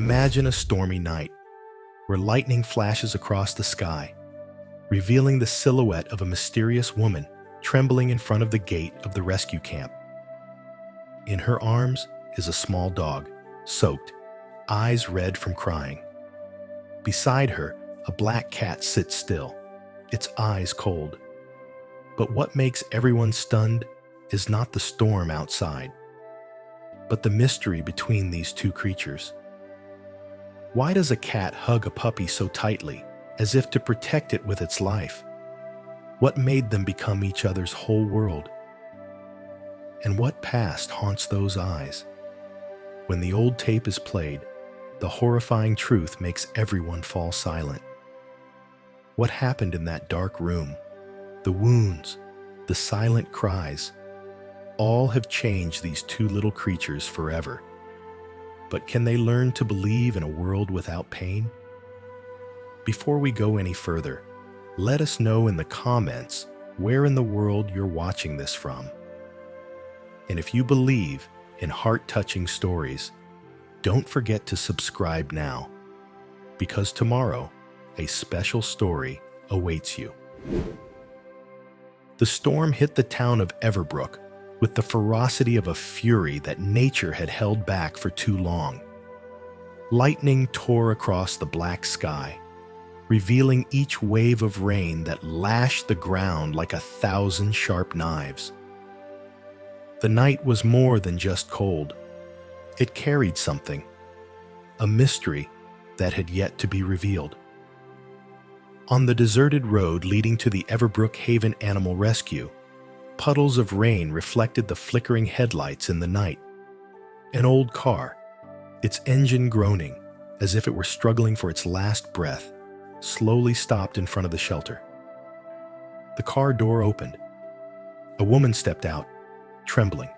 Imagine a stormy night where lightning flashes across the sky, revealing the silhouette of a mysterious woman trembling in front of the gate of the rescue camp. In her arms is a small dog, soaked, eyes red from crying. Beside her, a black cat sits still, its eyes cold. But what makes everyone stunned is not the storm outside, but the mystery between these two creatures. Why does a cat hug a puppy so tightly, as if to protect it with its life? What made them become each other's whole world? And what past haunts those eyes? When the old tape is played, the horrifying truth makes everyone fall silent. What happened in that dark room? The wounds, the silent cries, all have changed these two little creatures forever. But can they learn to believe in a world without pain? Before we go any further, let us know in the comments where in the world you're watching this from. And if you believe in heart-touching stories, don't forget to subscribe now, because tomorrow a special story awaits you. The storm hit the town of Everbrook with the ferocity of a fury that nature had held back for too long. Lightning tore across the black sky, revealing each wave of rain that lashed the ground like 1,000 sharp knives. The night was more than just cold. It carried something, a mystery that had yet to be revealed. On the deserted road leading to the Everbrook Haven Animal Rescue, puddles of rain reflected the flickering headlights in the night. An old car, its engine groaning as if it were struggling for its last breath, slowly stopped in front of the shelter. The car door opened. A woman stepped out, trembling.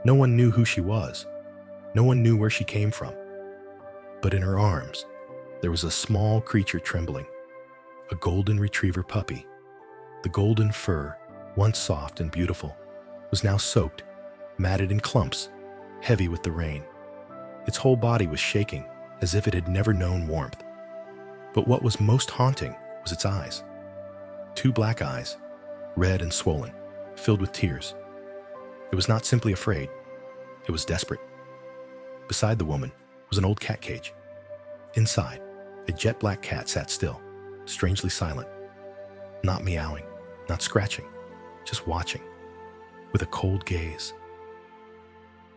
No one knew who she was. No one knew where she came from. But in her arms, there was a small creature trembling, a golden retriever puppy. The golden fur, once soft and beautiful, was now soaked, matted in clumps, heavy with the rain. Its whole body was shaking, as if it had never known warmth. But what was most haunting was its eyes. Two black eyes, red and swollen, filled with tears. It was not simply afraid, it was desperate. Beside the woman was an old cat cage. Inside, a jet black cat sat still, strangely silent, not meowing, not scratching, just watching, with a cold gaze.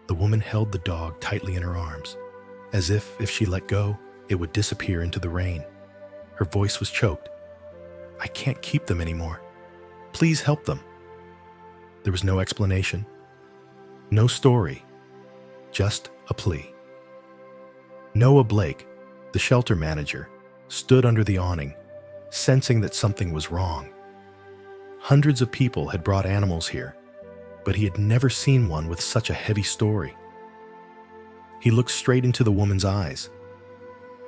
The woman held the dog tightly in her arms, as if she let go, it would disappear into the rain. Her voice was choked. "I can't keep them anymore. Please help them." There was no explanation, no story, just a plea. Noah Blake, the shelter manager, stood under the awning, sensing that something was wrong. Hundreds of people had brought animals here, but he had never seen one with such a heavy story. He looked straight into the woman's eyes.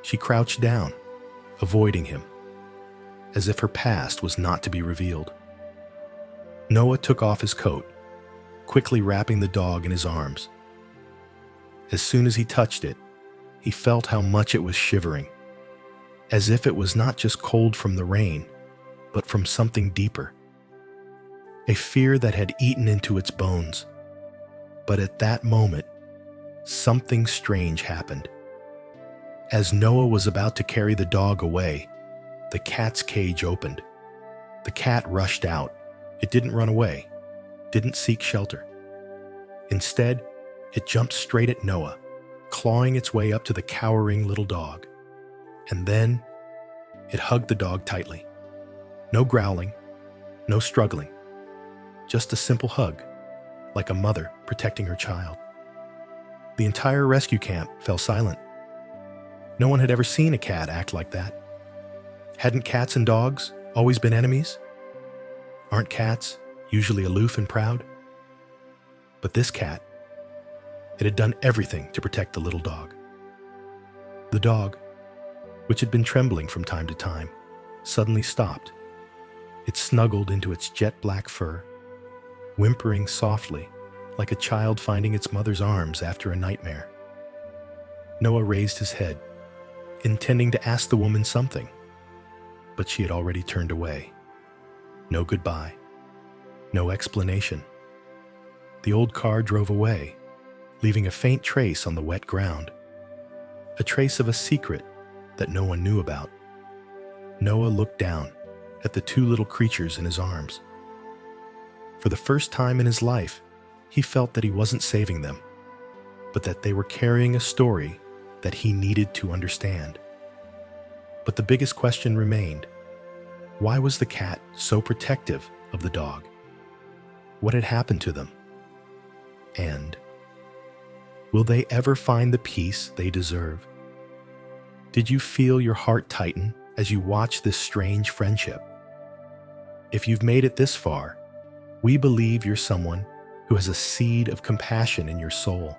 She crouched down, avoiding him, as if her past was not to be revealed. Noah took off his coat, quickly wrapping the dog in his arms. As soon as he touched it, he felt how much it was shivering, as if it was not just cold from the rain, but from something deeper. A fear that had eaten into its bones. But at that moment, something strange happened. As Noah was about to carry the dog away, the cat's cage opened. The cat rushed out. It didn't run away, didn't seek shelter. Instead, it jumped straight at Noah, clawing its way up to the cowering little dog. And then, it hugged the dog tightly. No growling, no struggling. Just a simple hug, like a mother protecting her child. The entire rescue camp fell silent. No one had ever seen a cat act like that. Hadn't cats and dogs always been enemies? Aren't cats usually aloof and proud? But this cat, it had done everything to protect the little dog. The dog, which had been trembling from time to time, suddenly stopped. It snuggled into its jet black fur, whimpering softly like a child finding its mother's arms after a nightmare. Noah raised his head, intending to ask the woman something, but she had already turned away. No goodbye, no explanation. The old car drove away, leaving a faint trace on the wet ground, a trace of a secret that no one knew about. Noah looked down at the two little creatures in his arms. For the first time in his life, he felt that he wasn't saving them, but that they were carrying a story that he needed to understand. But the biggest question remained: why was the cat so protective of the dog? What had happened to them? And will they ever find the peace they deserve? Did you feel your heart tighten as you watched this strange friendship? If you've made it this far, we believe you're someone who has a seed of compassion in your soul.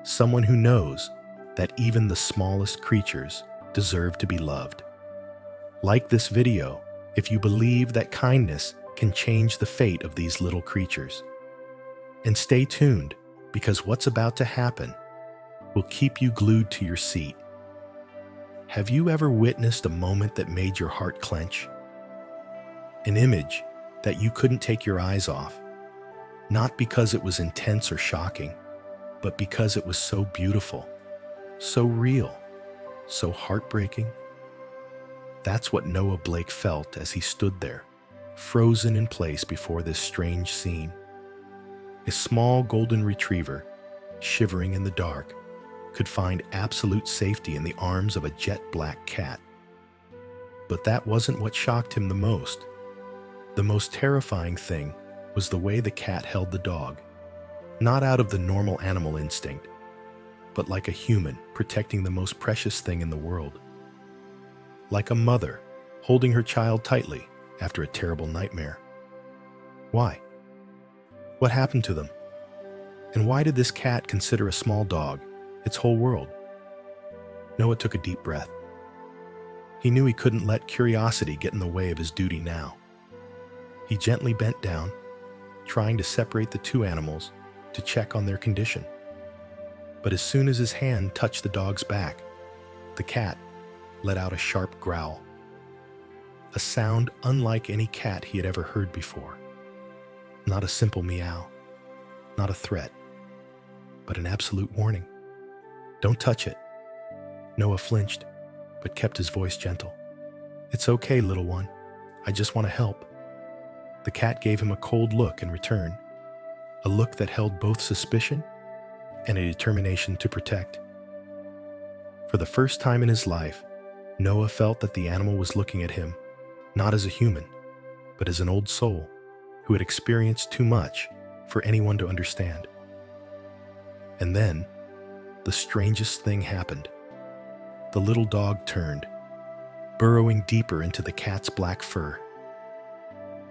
Someone who knows that even the smallest creatures deserve to be loved. Like this video if you believe that kindness can change the fate of these little creatures. And stay tuned, because what's about to happen will keep you glued to your seat. Have you ever witnessed a moment that made your heart clench? An image that you couldn't take your eyes off, not because it was intense or shocking, but because it was so beautiful, so real, so heartbreaking? That's what Noah Blake felt as he stood there, frozen in place before this strange scene. A small golden retriever, shivering in the dark, could find absolute safety in the arms of a jet black cat. But that wasn't what shocked him the most. The most terrifying thing was the way the cat held the dog, not out of the normal animal instinct, but like a human protecting the most precious thing in the world. Like a mother holding her child tightly after a terrible nightmare. Why? What happened to them? And why did this cat consider a small dog its whole world? Noah took a deep breath. He knew he couldn't let curiosity get in the way of his duty now. He gently bent down, trying to separate the two animals to check on their condition. But as soon as his hand touched the dog's back, the cat let out a sharp growl. A sound unlike any cat he had ever heard before. Not a simple meow, not a threat, but an absolute warning. Don't touch it. Noah flinched, but kept his voice gentle. It's okay, little one. I just want to help. The cat gave him a cold look in return, a look that held both suspicion and a determination to protect. For the first time in his life, Noah felt that the animal was looking at him, not as a human, but as an old soul who had experienced too much for anyone to understand. And then, the strangest thing happened. The little dog turned, burrowing deeper into the cat's black fur.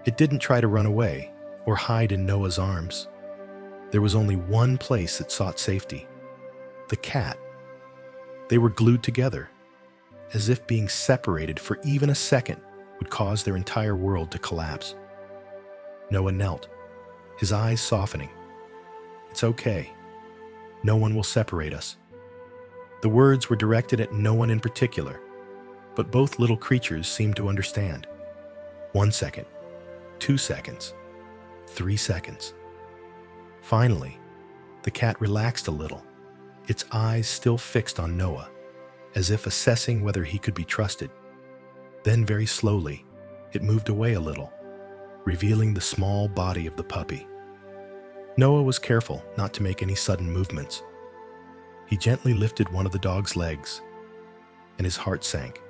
It didn't try to run away or hide in Noah's arms. There was only one place it sought safety: the cat. They were glued together, as if being separated for even a second would cause their entire world to collapse. Noah knelt, his eyes softening. It's okay. No one will separate us. The words were directed at no one in particular, but both little creatures seemed to understand. 1 second, 2 seconds, 3 seconds. Finally, the cat relaxed a little, its eyes still fixed on Noah, as if assessing whether he could be trusted. Then very slowly, it moved away a little, revealing the small body of the puppy. Noah was careful not to make any sudden movements. He gently lifted one of the dog's legs, and his heart sank.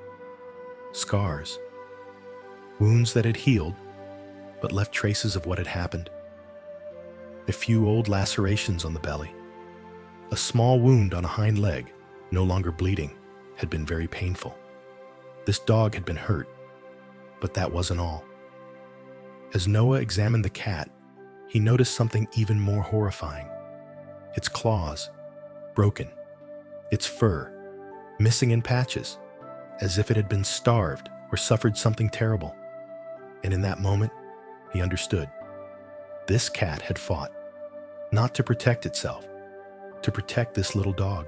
Scars. Wounds that had healed, but left traces of what had happened. A few old lacerations on the belly. A small wound on a hind leg, no longer bleeding, had been very painful. This dog had been hurt, but that wasn't all. As Noah examined the cat, he noticed something even more horrifying. Its claws, broken. Its fur, missing in patches, as if it had been starved or suffered something terrible. And in that moment, he understood. This cat had fought, not to protect itself, to protect this little dog.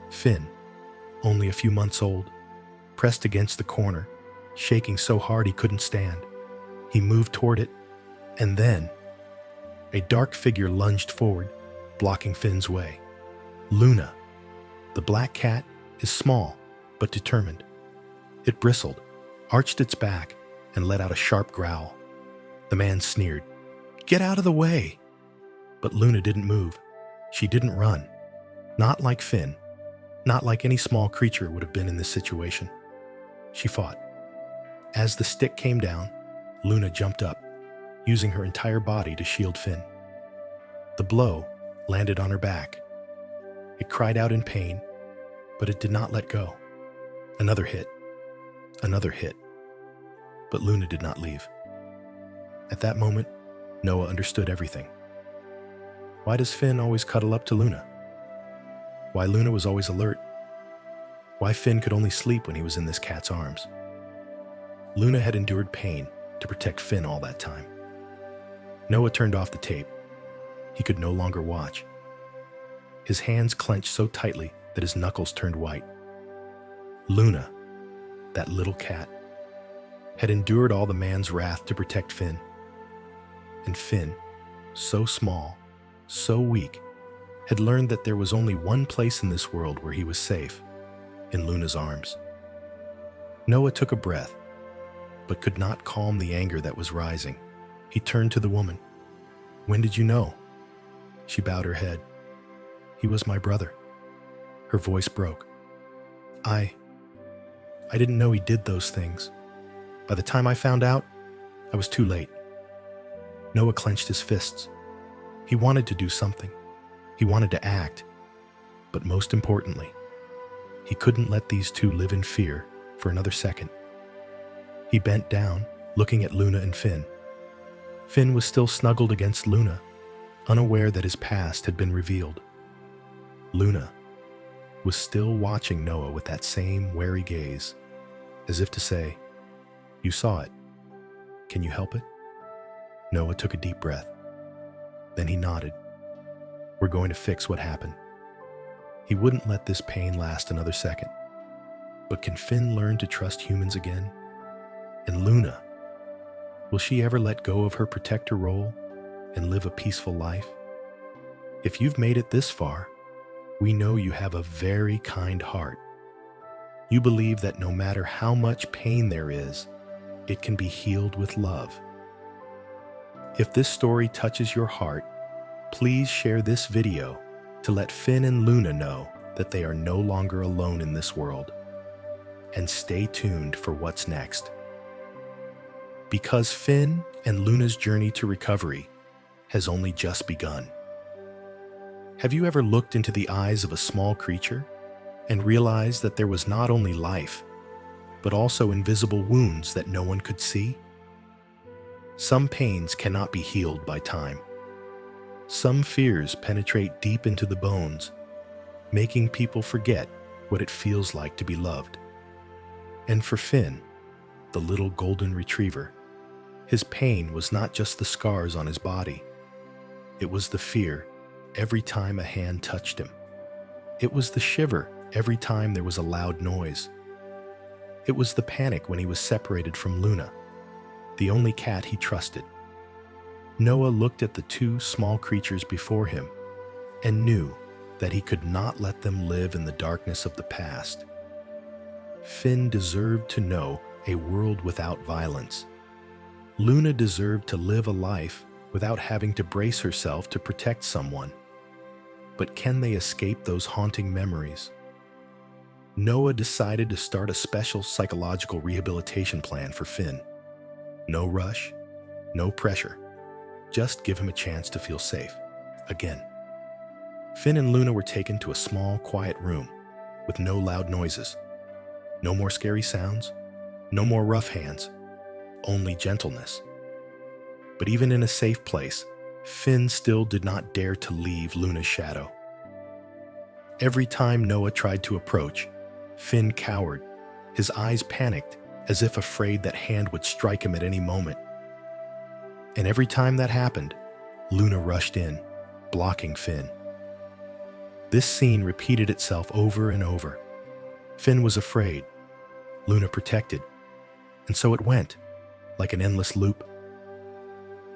Finn, only a few months old, pressed against the corner, shaking so hard he couldn't stand. He moved toward it, and then a dark figure lunged forward, blocking Finn's way. Luna, the black cat, is small but determined. It bristled, arched its back, and let out a sharp growl. The man sneered, "Get out of the way!" But Luna didn't move. She didn't run. Not like Finn. Not like any small creature would have been in this situation. She fought. As the stick came down, Luna jumped up, using her entire body to shield Finn. The blow landed on her back. It cried out in pain, but it did not let go. Another hit. Another hit. But Luna did not leave. At that moment, Noah understood everything. Why does Finn always cuddle up to Luna? Why Luna was always alert? Why Finn could only sleep when he was in this cat's arms? Luna had endured pain to protect Finn all that time. Noah turned off the tape. He could no longer watch. His hands clenched so tightly that his knuckles turned white. Luna, that little cat, had endured all the man's wrath to protect Finn. And Finn, so small, so weak, had learned that there was only one place in this world where he was safe, in Luna's arms. Noah took a breath, but could not calm the anger that was rising. He turned to the woman. "When did you know?" She bowed her head. "He was my brother." Her voice broke. I didn't know he did those things. By the time I found out, I was too late." Noah clenched his fists. He wanted to do something. He wanted to act. But most importantly, he couldn't let these two live in fear for another second. He bent down, looking at Luna and Finn. Finn was still snuggled against Luna, unaware that his past had been revealed. Luna was still watching Noah with that same wary gaze, as if to say, "You saw it. Can you help it?" Noah took a deep breath. Then he nodded. "We're going to fix what happened." He wouldn't let this pain last another second. But can Finn learn to trust humans again? And Luna, will she ever let go of her protector role and live a peaceful life? If you've made it this far, we know you have a very kind heart. You believe that no matter how much pain there is, it can be healed with love. If this story touches your heart, please share this video to let Finn and Luna know that they are no longer alone in this world. And stay tuned for what's next. Because Finn and Luna's journey to recovery has only just begun. Have you ever looked into the eyes of a small creature and realized that there was not only life, but also invisible wounds that no one could see? Some pains cannot be healed by time. Some fears penetrate deep into the bones, making people forget what it feels like to be loved. And for Finn, the little golden retriever, his pain was not just the scars on his body. It was the fear every time a hand touched him. It was the shiver every time there was a loud noise. It was the panic when he was separated from Luna, the only cat he trusted. Noah looked at the two small creatures before him and knew that he could not let them live in the darkness of the past. Finn deserved to know a world without violence. Luna deserved to live a life without having to brace herself to protect someone. But can they escape those haunting memories? Noah decided to start a special psychological rehabilitation plan for Finn. No rush, no pressure. Just give him a chance to feel safe. Again. Finn and Luna were taken to a small, quiet room with no loud noises. No more scary sounds, no more rough hands, only gentleness. But even in a safe place, Finn still did not dare to leave Luna's shadow. Every time Noah tried to approach, Finn cowered, his eyes panicked, as if afraid that hand would strike him at any moment. And every time that happened, Luna rushed in, blocking Finn. This scene repeated itself over and over. Finn was afraid, Luna protected, and so it went, like an endless loop.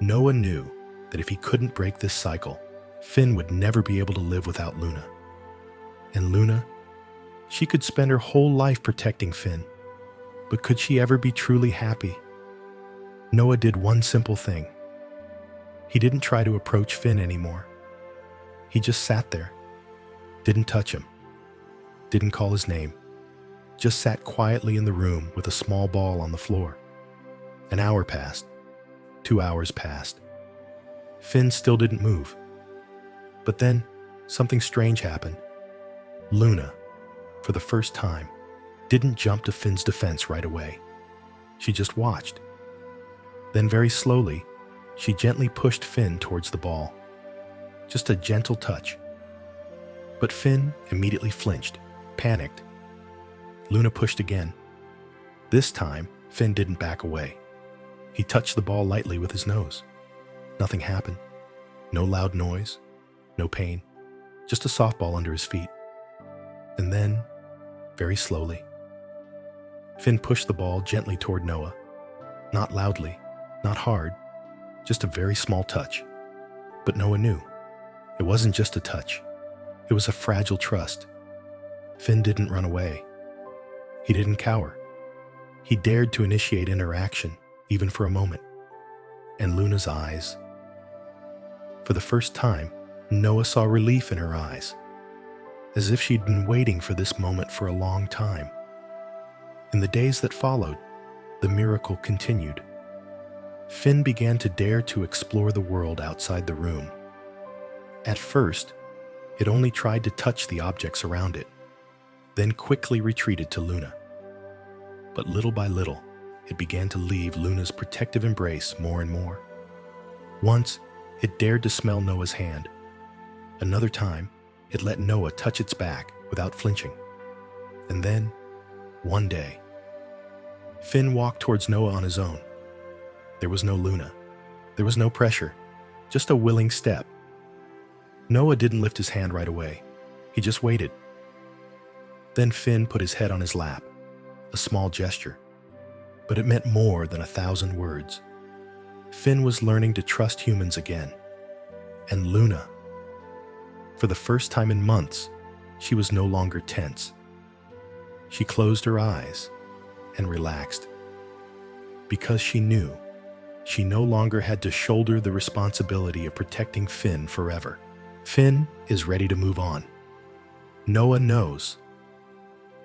Noah knew that if he couldn't break this cycle, Finn would never be able to live without Luna. And Luna, she could spend her whole life protecting Finn, but could she ever be truly happy? Noah did one simple thing. He didn't try to approach Finn anymore. He just sat there, didn't touch him, didn't call his name, just sat quietly in the room with a small ball on the floor. An hour passed. 2 hours passed. Finn still didn't move. But then, something strange happened. Luna, for the first time, didn't jump to Finn's defense right away. She just watched. Then very slowly, she gently pushed Finn towards the ball. Just a gentle touch. But Finn immediately flinched, panicked. Luna pushed again. This time, Finn didn't back away. He touched the ball lightly with his nose. Nothing happened. No loud noise, no pain, just a softball under his feet. And then, very slowly, Finn pushed the ball gently toward Noah. Not loudly, not hard, just a very small touch. But Noah knew. It wasn't just a touch. It was a fragile trust. Finn didn't run away. He didn't cower. He dared to initiate interaction, even for a moment. And Luna's eyes. For the first time, Noah saw relief in her eyes, as if she'd been waiting for this moment for a long time. In the days that followed, the miracle continued. Finn began to dare to explore the world outside the room. At first, it only tried to touch the objects around it, then quickly retreated to Luna. But little by little, it began to leave Luna's protective embrace more and more. Once, it dared to smell Noah's hand. Another time, it let Noah touch its back without flinching. And then, one day, Finn walked towards Noah on his own. There was no Luna. There was no pressure, just a willing step. Noah didn't lift his hand right away. He just waited. Then Finn put his head on his lap, a small gesture. But it meant more than 1,000 words. Finn was learning to trust humans again. And Luna. For the first time in months, she was no longer tense. She closed her eyes and relaxed. Because she knew she no longer had to shoulder the responsibility of protecting Finn forever. Finn is ready to move on. Noah knows.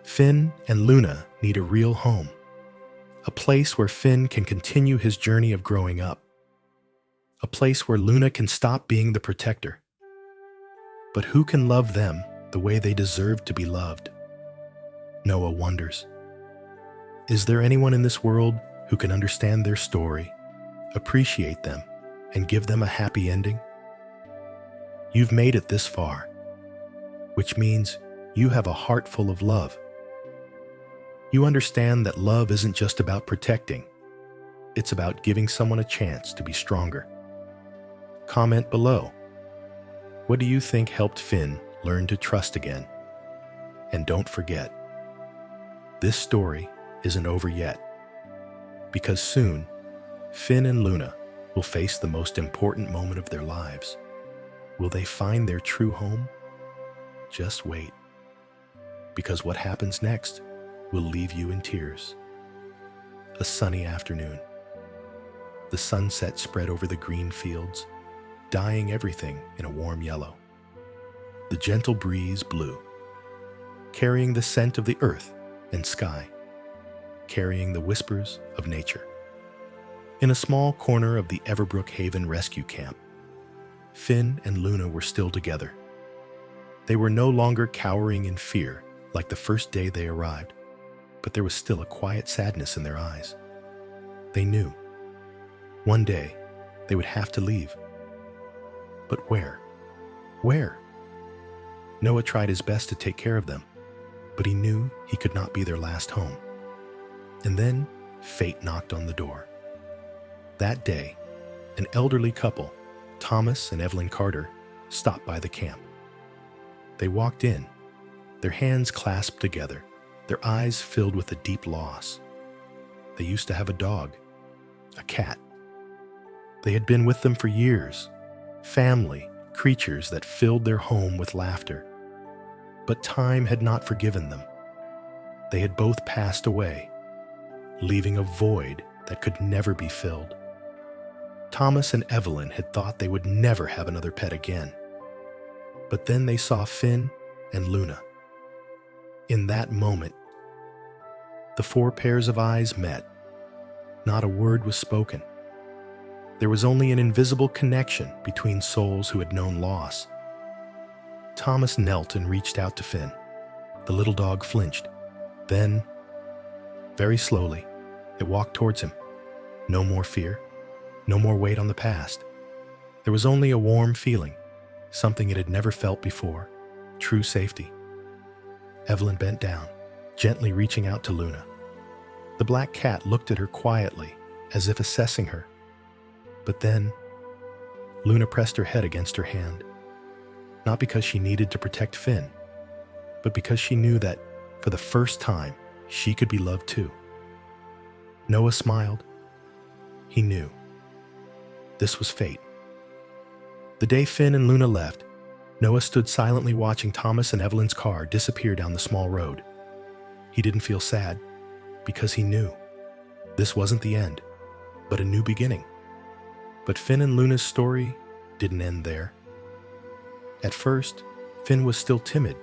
Finn and Luna need a real home. A place where Finn can continue his journey of growing up. A place where Luna can stop being the protector. But who can love them the way they deserve to be loved? Noah wonders. Is there anyone in this world who can understand their story, appreciate them, and give them a happy ending? You've made it this far, which means you have a heart full of love. You understand that love isn't just about protecting. It's about giving someone a chance to be stronger. Comment below. What do you think helped Finn learn to trust again? And don't forget, this story isn't over yet. Because soon, Finn and Luna will face the most important moment of their lives. Will they find their true home? Just wait. Because what happens next will leave you in tears. A sunny afternoon. The sunset spread over the green fields, dyeing everything in a warm yellow. The gentle breeze blew, carrying the scent of the earth and sky, carrying the whispers of nature. In a small corner of the Everbrook Haven Rescue Camp, Finn and Luna were still together. They were no longer cowering in fear like the first day they arrived, but there was still a quiet sadness in their eyes. They knew. One day, they would have to leave. But where? Where? Noah tried his best to take care of them, but he knew he could not be their last home. And then, fate knocked on the door. That day, an elderly couple, Thomas and Evelyn Carter, stopped by the camp. They walked in, their hands clasped together, their eyes filled with a deep loss. They used to have a dog, a cat. They had been with them for years, family, creatures that filled their home with laughter. But time had not forgiven them. They had both passed away, leaving a void that could never be filled. Thomas and Evelyn had thought they would never have another pet again. But then they saw Finn and Luna. In that moment, the four pairs of eyes met. Not a word was spoken. There was only an invisible connection between souls who had known loss. Thomas knelt and reached out to Finn. The little dog flinched. Then, very slowly, it walked towards him. No more fear, no more weight on the past. There was only a warm feeling, something it had never felt before, true safety. Evelyn bent down, gently reaching out to Luna. The black cat looked at her quietly, as if assessing her. But then, Luna pressed her head against her hand, not because she needed to protect Finn, but because she knew that, for the first time, she could be loved too. Noah smiled. He knew. This was fate. The day Finn and Luna left, Noah stood silently watching Thomas and Evelyn's car disappear down the small road. He didn't feel sad, because he knew. This wasn't the end, but a new beginning. But Finn and Luna's story didn't end there. At first, Finn was still timid.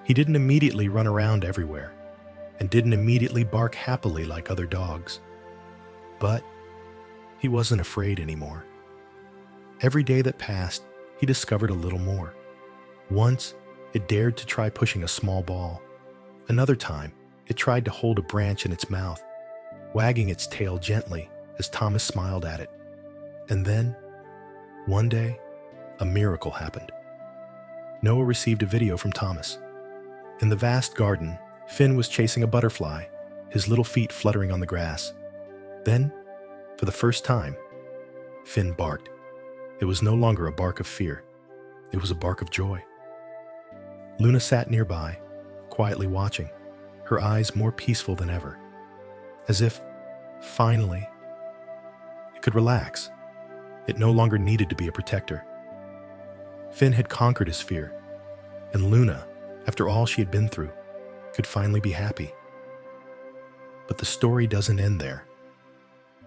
He didn't immediately run around everywhere, and didn't immediately bark happily like other dogs. But he wasn't afraid anymore. Every day that passed, he discovered a little more. Once, it dared to try pushing a small ball. Another time, it tried to hold a branch in its mouth, wagging its tail gently as Thomas smiled at it. And then, one day, a miracle happened. Noah received a video from Thomas. In the vast garden, Finn was chasing a butterfly, his little feet fluttering on the grass. Then, for the first time, Finn barked. It was no longer a bark of fear. It was a bark of joy. Luna sat nearby, quietly watching, her eyes more peaceful than ever, as if, finally, it could relax. It no longer needed to be a protector. Finn had conquered his fear, and Luna, after all she had been through, could finally be happy. But the story doesn't end there.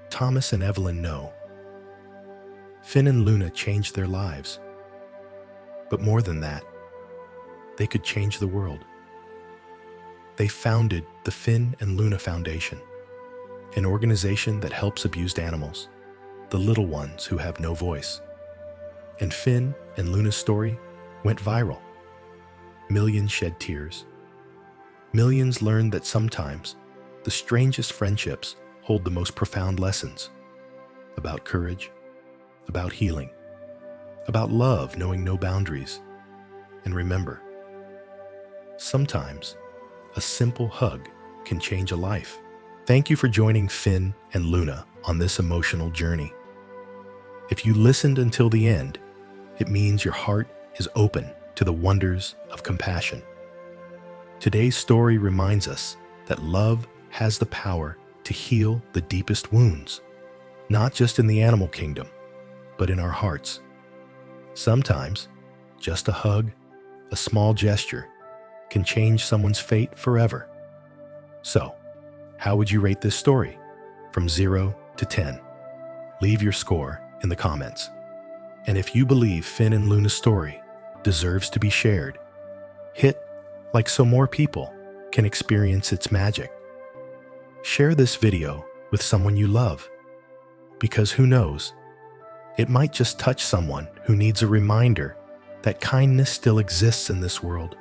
Thomas and Evelyn know. Finn and Luna changed their lives. But more than that, they could change the world. They founded the Finn and Luna Foundation, an organization that helps abused animals, the little ones who have no voice. And Finn and Luna's story went viral. Millions shed tears. Millions learned that sometimes the strangest friendships hold the most profound lessons about courage, about healing, about love knowing no boundaries. And remember, sometimes a simple hug can change a life. Thank you for joining Finn and Luna on this emotional journey. If you listened until the end, it means your heart is open to the wonders of compassion. Today's story reminds us that love has the power to heal the deepest wounds, not just in the animal kingdom, but in our hearts. Sometimes, just a hug, a small gesture, can change someone's fate forever. So, how would you rate this story? From 0 to 10. Leave your score in the comments. And if you believe Finn and Luna's story deserves to be shared, hit like so more people can experience its magic. Share this video with someone you love, because who knows, it might just touch someone who needs a reminder that kindness still exists in this world.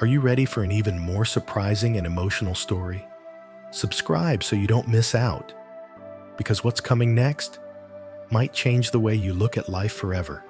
Are you ready for an even more surprising and emotional story? Subscribe so you don't miss out, because what's coming next might change the way you look at life forever.